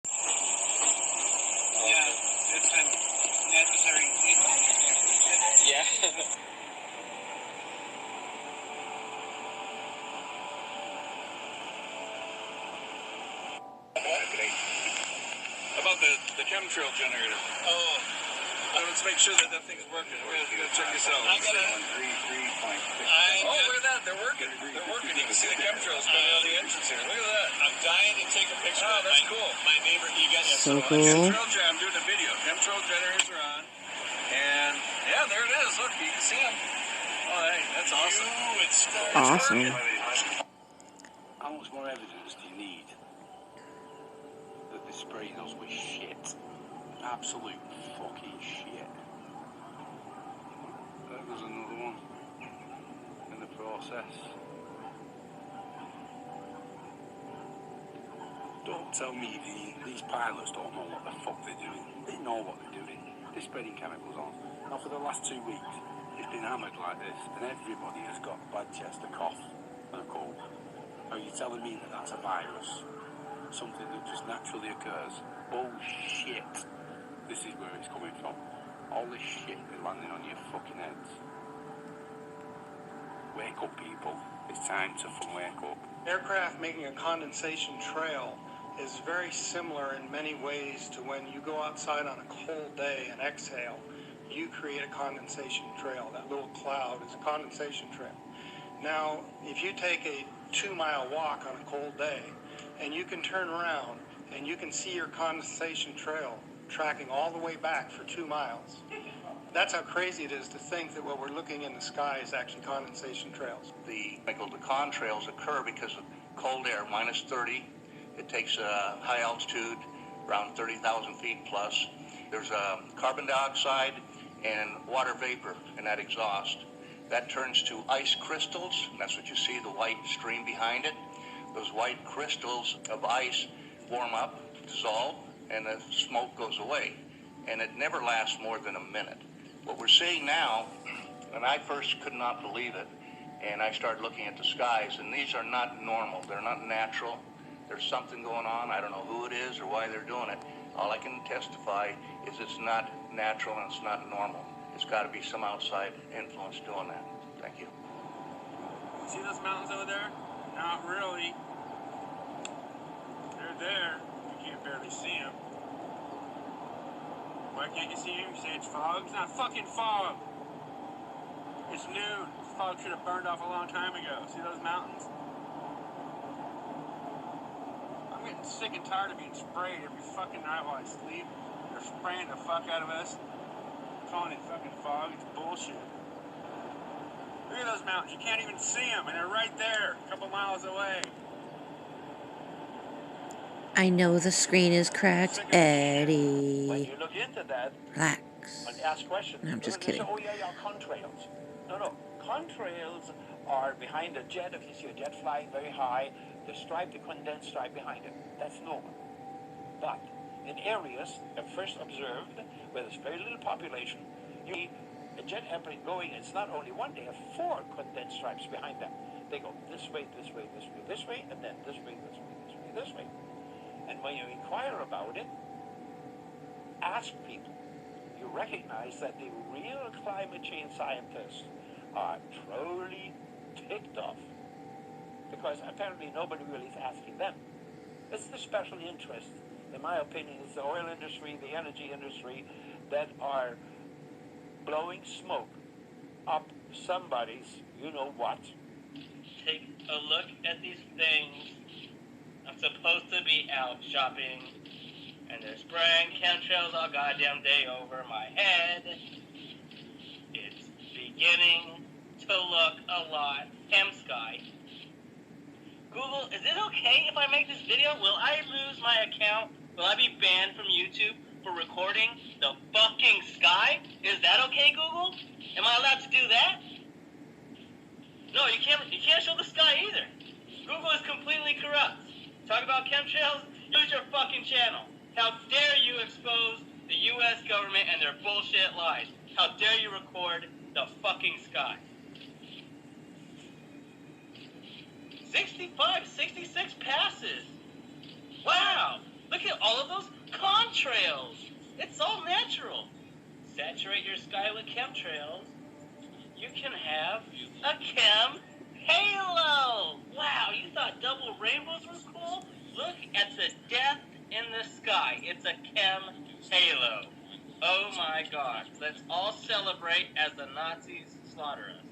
Yeah, it's been necessary evil. Yeah. About the chemtrail generator. Oh. Let's make sure that thing's working. We're gonna check this out. I gotta. 133.6. Oh, look at that. They're working. They're working. You can see the chemtrails coming out of the entrance here. Look at that. I'm dying to take a picture. Oh, that's cool. My neighbor, you got So cool. I'm doing a video. Chemtrail generators are on. And, yeah, there it is. Look, you can see them. Oh, hey, that's awesome. It's Awesome. How much more evidence do you need that they're spraying us with shit? Absolute fucking shit. There goes another one in the process. Don't tell me these pilots don't know what the fuck they're doing. They know what they're doing. They're spreading chemicals on. Now for the last 2 weeks, it's been hammered like this, and everybody has got a bad chest, a cough, and a cold. Are you telling me that that's a virus? Something that just naturally occurs? Bullshit. This is where it's coming from. All this shit is landing on your fucking heads. Wake up, people. It's time to wake up. Aircraft making a condensation trail is very similar in many ways to when you go outside on a cold day and exhale. You create a condensation trail. That little cloud is a condensation trail. Now, if you take a 2-mile walk on a cold day and you can turn around and you can see your condensation trail tracking all the way back for 2 miles. That's how crazy it is to think that what we're looking in the sky is actually condensation trails. The contrails occur because of cold air, minus 30. It takes a high altitude, around 30,000 feet plus. There's carbon dioxide and water vapor in that exhaust. That turns to ice crystals, and that's what you see, the white stream behind it. Those white crystals of ice warm up, dissolve, and the smoke goes away. And it never lasts more than a minute. What we're seeing now, and I first could not believe it, and I started looking at the skies, and these are not normal. They're not natural. There's something going on. I don't know who it is or why they're doing it. All I can testify is it's not natural and it's not normal. It's got to be some outside influence doing that. Thank you. See those mountains over there? Not really. They're there. You can't barely see them. Why can't you see them? You say it's fog? It's not fucking fog. It's noon. This fog should have burned off a long time ago. See those mountains? I'm getting sick and tired of being sprayed every fucking night while I sleep. They're spraying the fuck out of us. Calling it fucking fog. It's bullshit. Look at those mountains. You can't even see them, and they're right there, a couple miles away. I know the screen is cracked, Eddie. When you look into that, Relax. and ask questions. No, I'm just kidding. Oh yeah, contrails. No. Contrails are behind a jet. If you see a jet flying very high, the stripe, the condensed stripe behind it. That's normal. But in areas first observed where there's very little population, you see a jet airplane going, it's not only one, they have 4 condensed stripes behind them. They go this way, this way, this way, this way, and then this way, this way, this way, this way. And when you inquire about it, ask people, you recognize that the real climate change scientists are totally ticked off. Because apparently nobody really is asking them. It's the special interest, in my opinion, it's the oil industry, the energy industry, that are blowing smoke up somebody's you-know-what. Take a look at these things. I'm supposed to be out shopping, and they're spraying chemtrails all goddamn day over my head. It's beginning to look a lot sky. Google, is it okay if I make this video? Will I lose my account? Will I be banned from YouTube for recording the fucking sky? Is that okay, Google? Am I allowed to do that? No, you can't show the sky either. Google is completely corrupt. Talk about chemtrails? Use your fucking channel. How dare you expose the U.S. government and their bullshit lies? How dare you record the fucking sky? 65, 66 passes. Wow. Look at all of those contrails. It's all natural. Saturate your sky with chemtrails. You can have a chem halo. Wow, you thought double rainbows was cool? Look at the death in the sky. It's a chem halo. Oh my gosh. Let's all celebrate as the Nazis slaughter us.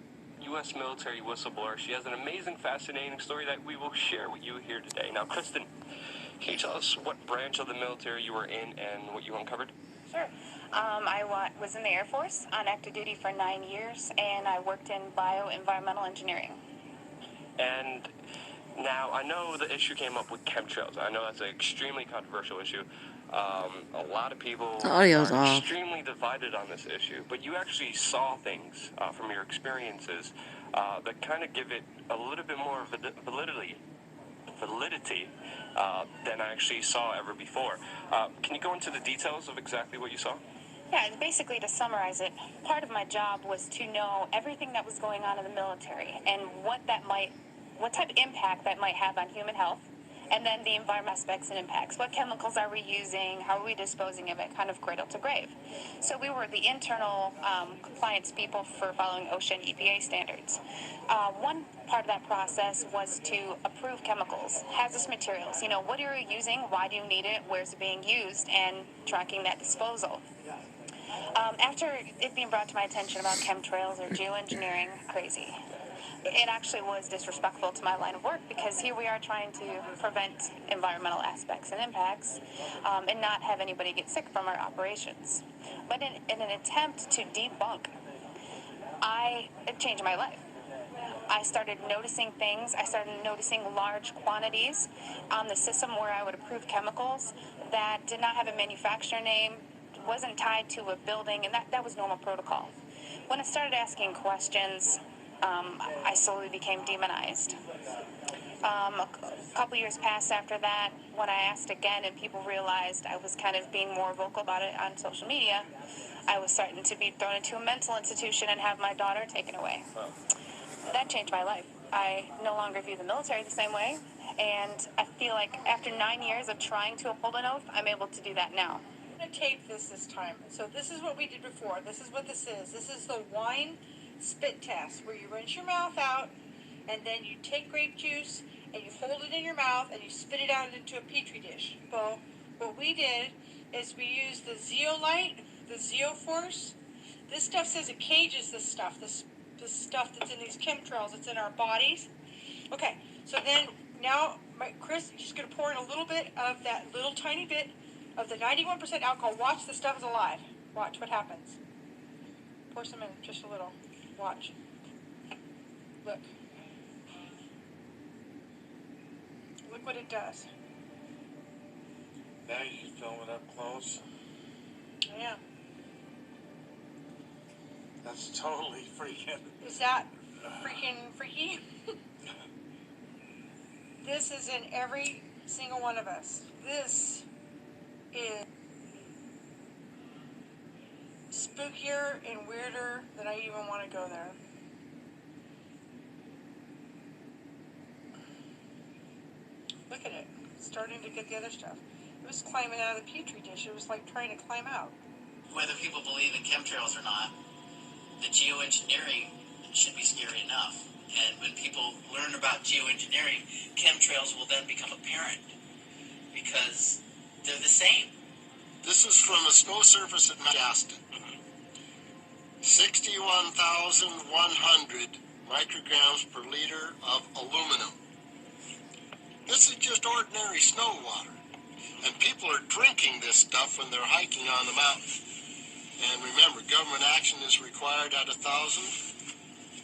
U.S. military whistleblower. She has an amazing, fascinating story that we will share with you here today. Now, Kristen, can you tell us what branch of the military you were in and what you uncovered? Sure. I was in the Air Force on active duty for 9 years, and I worked in bioenvironmental engineering. And now, I know the issue came up with chemtrails. I know that's an extremely controversial issue. A lot of people The audio's are off. extremely divided on this issue, but you actually saw things from your experiences that kind of give it a little bit more validity than I actually saw ever before. Can you go into the details of exactly what you saw? Yeah, basically to summarize it, part of my job was to know everything that was going on in the military and what type of impact that might have on human health, and then the environmental aspects and impacts. What chemicals are we using? How are we disposing of it? Kind of cradle to grave. So we were the internal compliance people for following OSHA and EPA standards. One part of that process was to approve chemicals, hazardous materials. You know, what are you using? Why do you need it? Where's it being used? And tracking that disposal. After it being brought to my attention about chemtrails or geoengineering, crazy. It actually was disrespectful to my line of work, because here we are trying to prevent environmental aspects and impacts and not have anybody get sick from our operations. But in an attempt to debunk, it changed my life. I started noticing things. I started noticing large quantities on the system where I would approve chemicals that did not have a manufacturer name, wasn't tied to a building, and that was normal protocol. When I started asking questions, I slowly became demonized. A couple years passed after that. When I asked again and people realized I was kind of being more vocal about it on social media, I was starting to be thrown into a mental institution and have my daughter taken away. That changed my life. I no longer view the military the same way, and I feel like after 9 years of trying to uphold an oath, I'm able to do that now. I'm going to tape this time. So this is what we did before. This is what this is. This is the wine spit test, where you rinse your mouth out, and then you take grape juice, and you hold it in your mouth, and you spit it out into a petri dish. Well, what we did is we used the zeolite, the zeoforce. This stuff says it cages this stuff stuff that's in these chemtrails, that's in our bodies. Okay, so then now, Chris, you're just going to pour in a little bit of that little tiny bit of the 91% alcohol. Watch, the stuff is alive. Watch what happens. Pour some in, just a little. Watch. Look. Look what it does. Now you can film it up close. Yeah. That's totally freaking. Is that freaking freaky? This is in every single one of us. This is spookier and weirder than I even want to go there. Look at it. It's starting to get the other stuff. It was climbing out of the petri dish. It was like trying to climb out. Whether people believe in chemtrails or not, the geoengineering should be scary enough. And when people learn about geoengineering, chemtrails will then become apparent because they're the same. This is from a snow surface at Shasta. 61,100 micrograms per liter of aluminum. This is just ordinary snow water. And people are drinking this stuff when they're hiking on the mountain. And remember, government action is required at 1,000.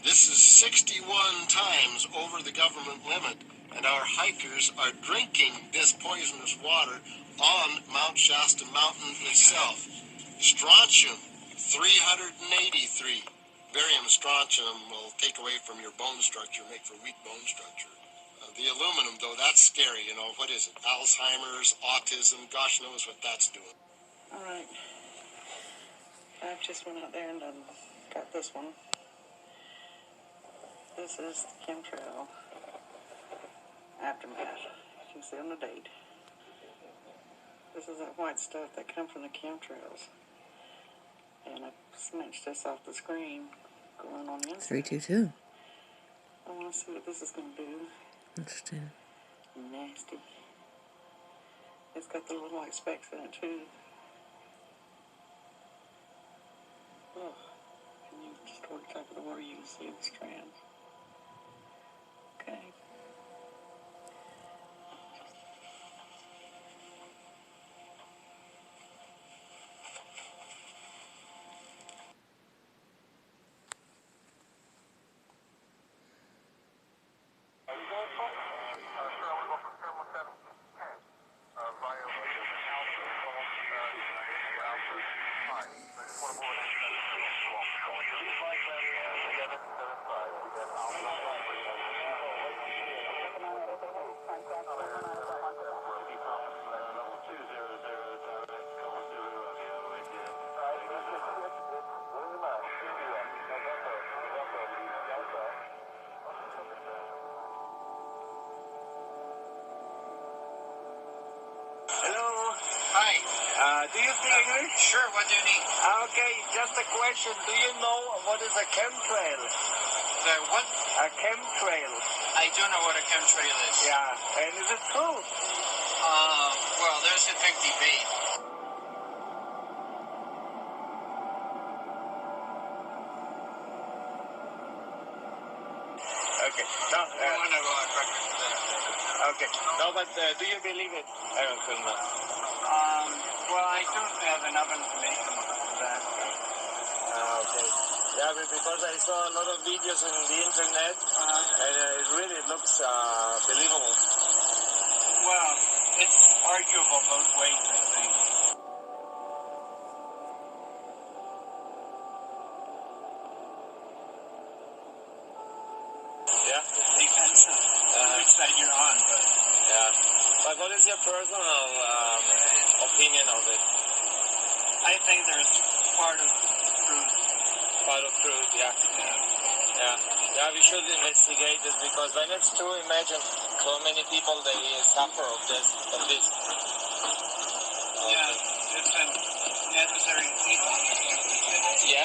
This is 61 times over the government limit, and our hikers are drinking this poisonous water on Mount Shasta Mountain itself. Strontium, 383. Barium strontium will take away from your bone structure, make for weak bone structure. The aluminum, though, that's scary, you know. What is it? Alzheimer's, autism, gosh knows what that's doing. All right. I've just went out there and got this one. This is the chemtrail aftermath. You can see on the date. This is that white stuff that comes from the chemtrails. And I snatched this off the screen going on the inside. 322. I want to see what this is going to do. Interesting. Nasty. It's got the little white specks in it too. Oh, and you just go to the top of the water, you can see the strands. Okay. Hello. Hi. Do you speak English? Sure, what do you need? Okay, just a question. Do you know what is a chemtrail? The what? A chemtrail. I do know what a chemtrail is. Yeah, and is it true? Well, there's a big debate. Okay. No, I want to go on record for that. okay. No, but do you believe it? I don't know. Well, I don't have enough information for that. Okay. Yeah, but because I saw a lot of videos on the internet, and it really looks believable. Well, it's arguable both ways, I think. Yeah. It depends on which side you're on, but... Yeah. But what is your personal opinion of it? I think there's part of truth. Part of truth, yeah. Yeah, we should investigate this because when it's true, imagine so many people they suffer of this. Yeah, it's a necessary evil. Yeah.